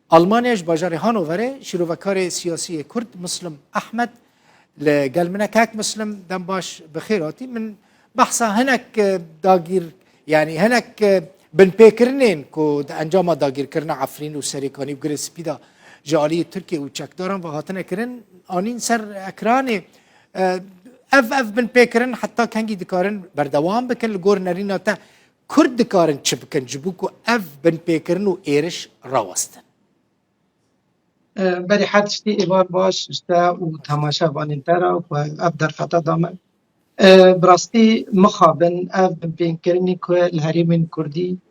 آلمانیش باجار هانووره شروعکار سیاسی کرد مسلم احمد لقال منك هاك مسلم دم باش بخيراتي من بحثا هناك داگیر يعني هناك بن بيكرنين كو انجام داگیر کرنا عفرين و سريكاني و گرس بيدا جالي تركي و چكداران و هاتنا کرن آنين سر اكراني اف بن بيكرن حتى كنگي دكارن بردوام بكن لگور نرينا تا کرد دكارن چه بكن جبوكو اف بن بيكرن و ايرش راوستن بری حد شتی ایوار باش شتا و تماشا بانین ترا و اف در خطا دامن براستی مخابن اف بین کرنی که الهریمین کردی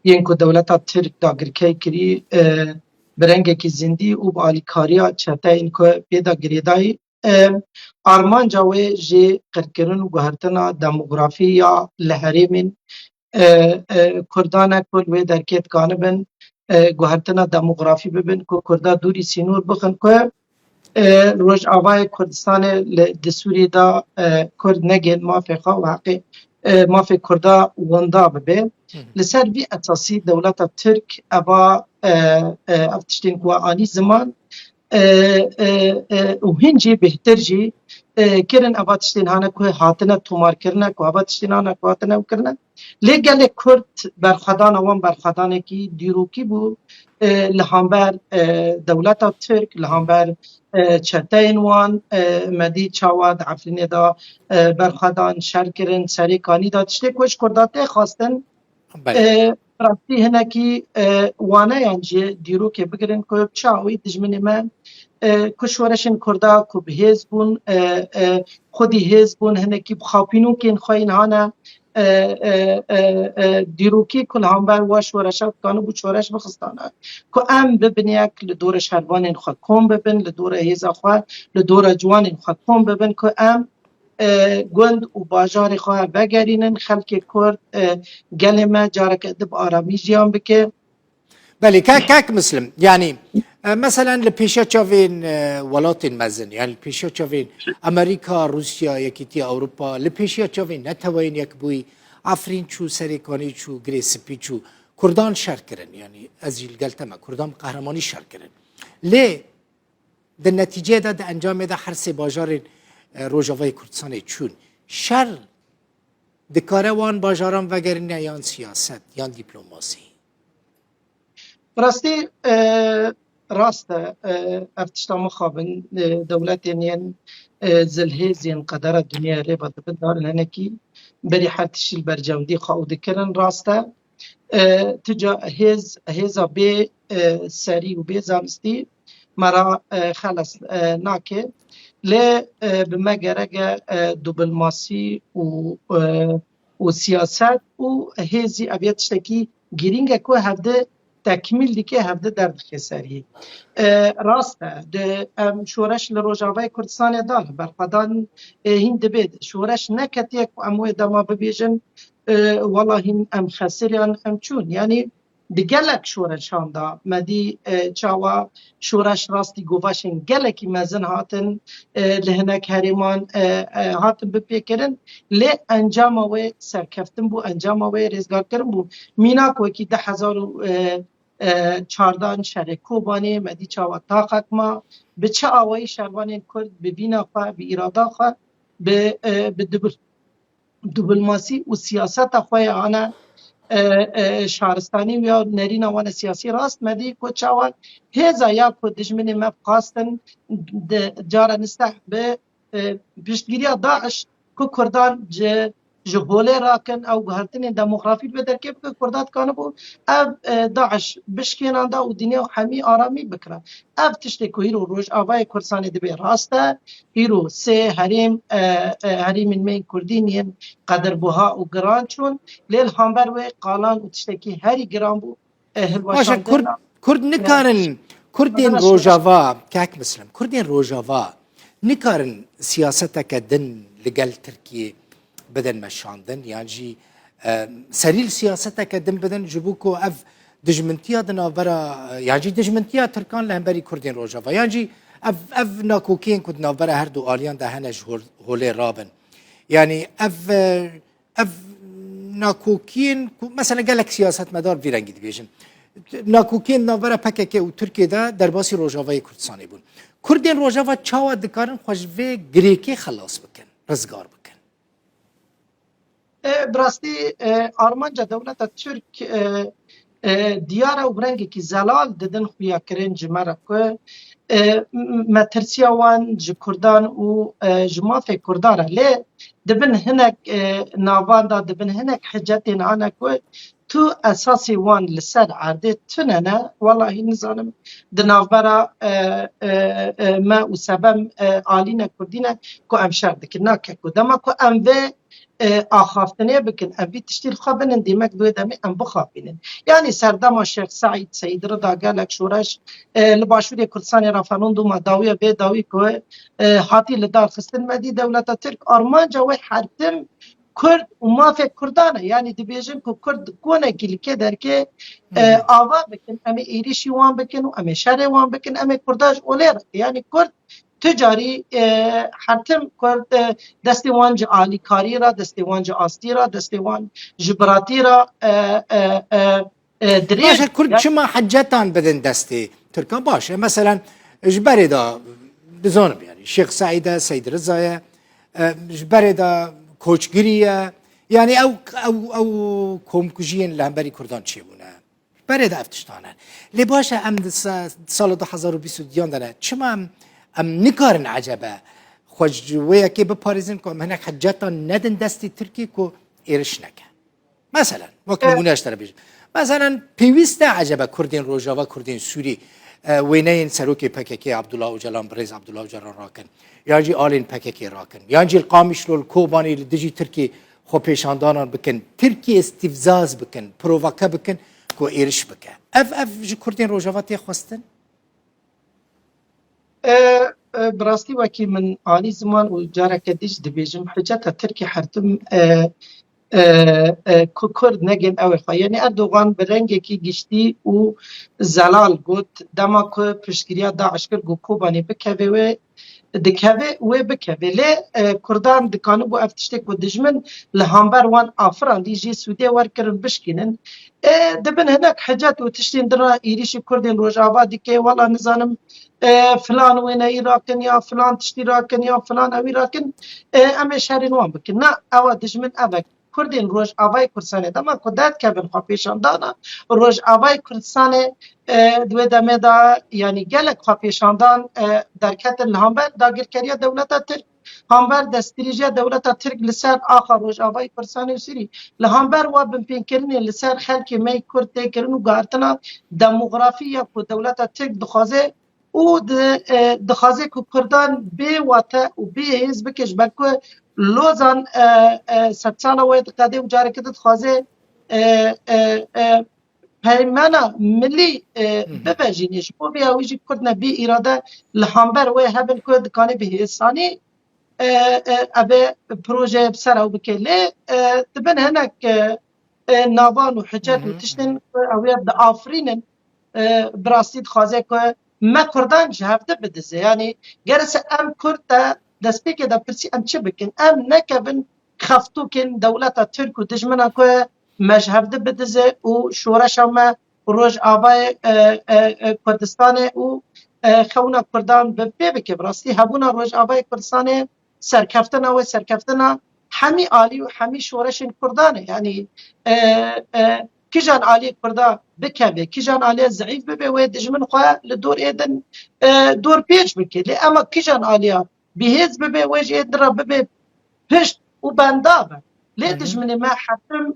ین که دولتا ترک داگر کی کری برنگه کی زندی و با آلیکاریا چهتا این که پیدا گریدای آرمان جاوه جی قرکرن و گوهرتنا دموگرافی یا الهریمین کردانه کل و درکت کانبن گوهرتنا دموگرافی ببین که کردا دوری سینور بخن که روش آوای کردستان دسوری دا کرد نگین مافی خواه و حقی مافی کردا وندا ببین لسر بی اساسی دولت ترک ابا افتشتین که آنی زمان و هنجی بهتر جی کرن ابا تشتین هانه که هاتنه تومار کرنه که ابا تشتین هانه که هاتنه کرنه لگل کرد برخدان وان برخدانه کی دیروکی بو لهامبر دولت ترک لهامبر چتین وان مدی چاواد عفرین دا برخدان شرکرن سری کانی دا تشتی کش کرداته خواستن راستی هنه کی وانه یانجی دیروکی بگرن که چاوی دجمنی من کشورشن کردا که به هزبون خودی هزبون هنه کی بخاپینو که این خواهین هانه دیروکی کل همبر واش ورشت کانو بو چورش بخستانه که ام ببینیک لدور شهروان خواه کم ببین لدور هیزا خواه لدور جوان خواه کم ببین که ام گند و باجار خواه بگرینن خلک کرد گلمه جارک ادب آرامی جیان بکه بله كاك مسلم يعني مثلا لبيشا تشافين ولاتين مزن يعني لبيشا تشافين امريكا روسيا يكيتي اوروبا لبيشا تشافين نتوين يكبوي عفرين شو سريكاني شو غريسبي شو كردان شاركرن يعني ازيل قلتما كردان قهرماني شاركرن ليه ده النتيجه ده انجام ده حرس باجار روجاوي كردستان چون شر دكاروان باجاران وگرن يان سياست يان دبلوماسي راستی راست افتشتا مخابن دولت یعنی زلهز ین قدر دنیا ری بات بدار لنکی بری حتش البرجودی خود کرن راسته تجا هزا به سری و به زانستی مرا خلاص ناکه ل بمجرد دیپلماسی و سیاست و هزی ابیاتشتکی گرینگ کو هفته تکمیل دیگه هفته در خساری راسته ده شورش لروجاوی کردستان داره برخدان هند بید شورش نکتیه که اموی دما ببیجن والله ام خسریان ام چون یعنی دگلک شورش هاندا مدی چاوا شورش راستی گواشن گلکی مزن هاتن لهنک هریمان هاتن بپیکرن لی انجام و سرکفتن بو انجام و رزگار کرن بو مینا کوی که 1014 شرکو بانی مدی چاوا طاقت ما به چه آوایی شروان کرد ببینا خواه به ایرادا خواه به دیپلماسی و سیاست خواه آنه شهرستانی و نرین آوان سیاسی راست مدی که چاوان هزا یا که دجمنی مبقاستن جارا نسته به پشتگیری داعش که کردان جهوله راکن او گهرتن دموغرافی به درکه که کردات کانه بو اب داعش بشکینان دا و دنیا همی آرامی بکرن اب تشتی که هیرو روش آوای کردستانی دبی راسته هیرو سه هریم مین کردینین قدر بوها و گران چون لیل همبر و قالان و تشتی که هری گران بو باشا کرد نکارن کردین روجاوا کاک مسلم کردین روجاوا نکارن سیاستک دن لگل ترکیه بدن مشاندن يعني سريل سياستك دم بدن جبوكو اف دجمنتيا دنا برا يعني دجمنتيا تركان لهمبري كردين روجافا يعني اف ناكوكين كدنا برا هردو اليان ده هنج هولي رابن يعني اف ناكوكين مثلا قال لك سياسات مدار في رنجي ديفيجن ناکوکین ناوره پکک و ترکیه دا در باسی روجاوای کردستانی بون کردین روجاوا چاوا دکارن خوشوه گریکی خلاص بکن رزگار بکن براستی آرمانجا دولت ترک دیاره و برنگی که زلال ددن خویا کرن جمره که مترسیا وان ج کردان و جماعت کرداره لی دبن هنک ناوان دا دبن هنک حجت نانا که تو اساسی وان لسر عرده تننه والله نزانم دنافبرا ما و سبم آلین کردینه که ام شرده ناکه که دما که ام و آخافتنه بکن ام بی تشتیل خوابنن دیمک دوی دمی ام بخوابینن یعنی سردما شیخ سعید رضا گالک شورش لباشوری کردستان رافانون دو مداوی به داوی که حاتی لدار خستن مدی دولت ترک آرمان جوی حرتم کرد و مافک کردانه یعنی دبیجن که کرد کونه کلیکه در که آوا بکن امی ایریشی وان بکن و امی شهر وان بکن امی کرداش اولی را یعنی کرد تجاری حتم کرد دستی وان عالی کاری را دستی وان آستی را دستی وان جبراتی را دریج باشه کرد چما حجتان بدن دستی ترکان باشه مثلا جبری دا دزانم یعنی شیخ سعید رضا جبری دا کوچگیریه یعنی او کمکوژین لهمبری کردان چی بونه برای دا افتشتانه لی باشه ام سال 2022 داره چما ام نکارن عجبه خوشجویه که بپاریزن که هنک حجتان ندن دستی ترکی که ایرش نکه مثلا وقت نمونهش داره بیشم مثلا پیوست عجبه کردین روجاوا کردین سوری وینین سروکی پککی عبدالله اوجلان بریز عبدالله اوجلان راکن یانجی آلین پککی راکن یانجی القامش لول کوبانی لدجی ترکی خو پیشاندانان بکن ترکی استفزاز بکن پروواکه بکن که ایرش بکن اف جی کردین روجاوا تی خواستن براستی وکی من آنی زمان و جاره کدیش دبیجم حجت ترکی حرتم کرد نگن اوی خواه یعنی اردوغان برنگی که گشتی و زلال گوت دما که پشتگیریا داعش کرد گو کوبانی بکوه و دکوه و بکوه لی کردان دکانو بو افتشتک و دجمن لحامبر وان آفران دیجی سوده ور کرن بشکنن دبن هناك حاجات وتشتين درا يريش كردين روجافا ديكي والله نزانم فلان وين يراكن يا فلان تشتي راكن يا فلان اوي راكن اما شهرين وان بكن نا اوا دجمن ابك کردین روز آوای کردستان دما کدات که بن خواهیشان دانا روز آوای کردستان دوی دمه دا یعنی گلک خواهیشان دان در کتن همبر داگر کریا دولت ترک همبر دستریجه دولت ترک لسر آخر روز آوای کردستان و سری لهمبر و بمپین کرنی لسر خلکی می کرد تکرن و گارتنا دموغرافی یا که دولت ترک دخوازه او دخوازه که کردان به واته و به حزب کش بلکه لوزان ستساله وید قدیم جاری کدت خوازه پیمانا ملی ببجینش بو بیا ویجی کردن بی اراده لحامبر وی هبن کد کانی به حسانی ابه پروژه بسر او بکلی دبن هنک ناوان و حجت و تشتن اوید دا آفرینن براستید خوازه که ما کردان جهفته بدزه یعنی گرس ام کرد دست که دا پرسی ام چه بکن ام نکبن خفتو کن دولت ترک و دجمنه که مجهفته بدزه و شورش هم روش آبای کردستان و خونا کردان ببکه براستی هبونا روش آبای کردستان سرکفتنا و سرکفتنا همی آلی و همی شورش کردانه یعنی کجان آلی کردا بکبه کجان آلی ضعیف ببه و دجمن خواه لدور ایدن دور پیچ بکه لی اما کجان آلیا بهز ببه وجه درا ببه پشت و بندابه لی دجمن ما حتم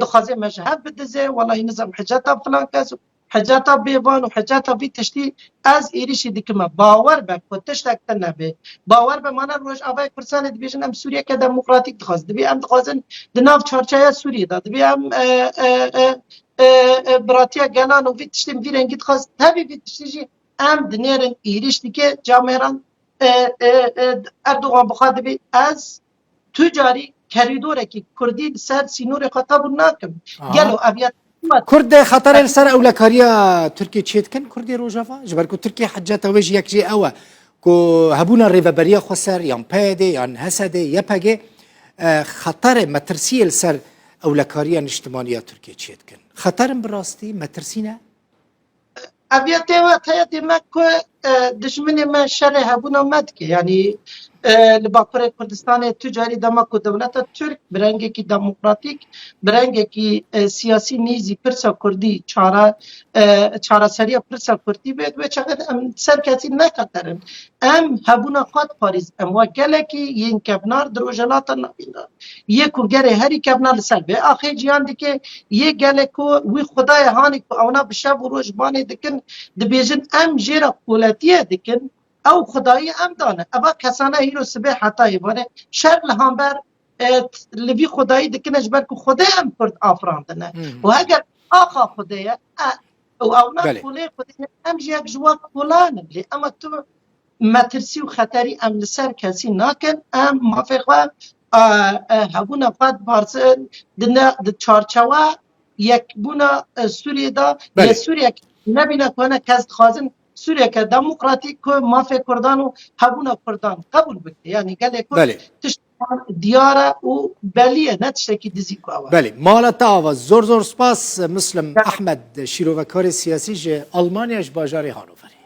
دخوازه مجهب بدزه والله نظام حجاتا فلان کس حجاتا بیوان و حجاتا بی تشتی از ایریشی دیکمه باور به کتش تکتن نبه باور به مانا روش آوای کرسان دیبیشن هم سوریه که دموکراتیک دخواست دبی هم دخوازن دناف چارچای سوریه دا دبی هم براتیا گلان و وی تشتیم وی رنگی دخواست تبی وی تشتی هم دنیرن ایریش دیگه جامعران اردوغان بخواد دبی از تجاری کریدوره که کردی سر سینور خطاب ناکم گلو ابیات کرد خطر سر اولکاریا ترکیه چیت کن کردی روجافا جبر کو ترکیه حجت اوج یک جی اوه کو هبونا ریوبریا خسر یان پیده یان حسده یپگه خطر مترسیل سر اولکاریا نیشتمانیا ترکیه چیت کن خطرم براستی مترسینه اویت و دیمک که دشمن ما شر هبونا مد که یعنی لباپر کردستان تجاری دمک و دولت ترک برنگه کی دموکراتیک برنگه کی سیاسی نیزی پرسا کردی چارا سریا پرسا کردی بید و چقدر سر کسی نکترن هبونا خود پاریز و گله کی ین کبنار دروجنات نبینا یکو گره هری کبنار سر به آخه جیان دی که یه گله کو وی خدای هانی کو اونا بشب و روش بانی دکن دبیجن جیرا قولتیه دکن او خدایی دانه اما کسانه هیرو سبه حتی بانه شر لهامبر لوی خدایی دکنش بر که خدای کرد آفراندنه و اگر آقا خدایه او اونا قوله خدایه جیک جوا قولانه لی اما تو مترسی و خطری لسر کسی ناکن موافقه هبونا قد بارسن د چارچوا یک بونا سوریه دا یا سوریه نبینه کنه کس خازن سوریه که دموکراتیک که مافی کردان و هبونا کردان قبول بکده یعنی گله که تشتان دیاره و بلیه نتشتکی دیزی که آوه بله مالتا آوه زور سپاس مسلم احمد شیروکار سیاسی جه آلمانیش باجاری هانوفری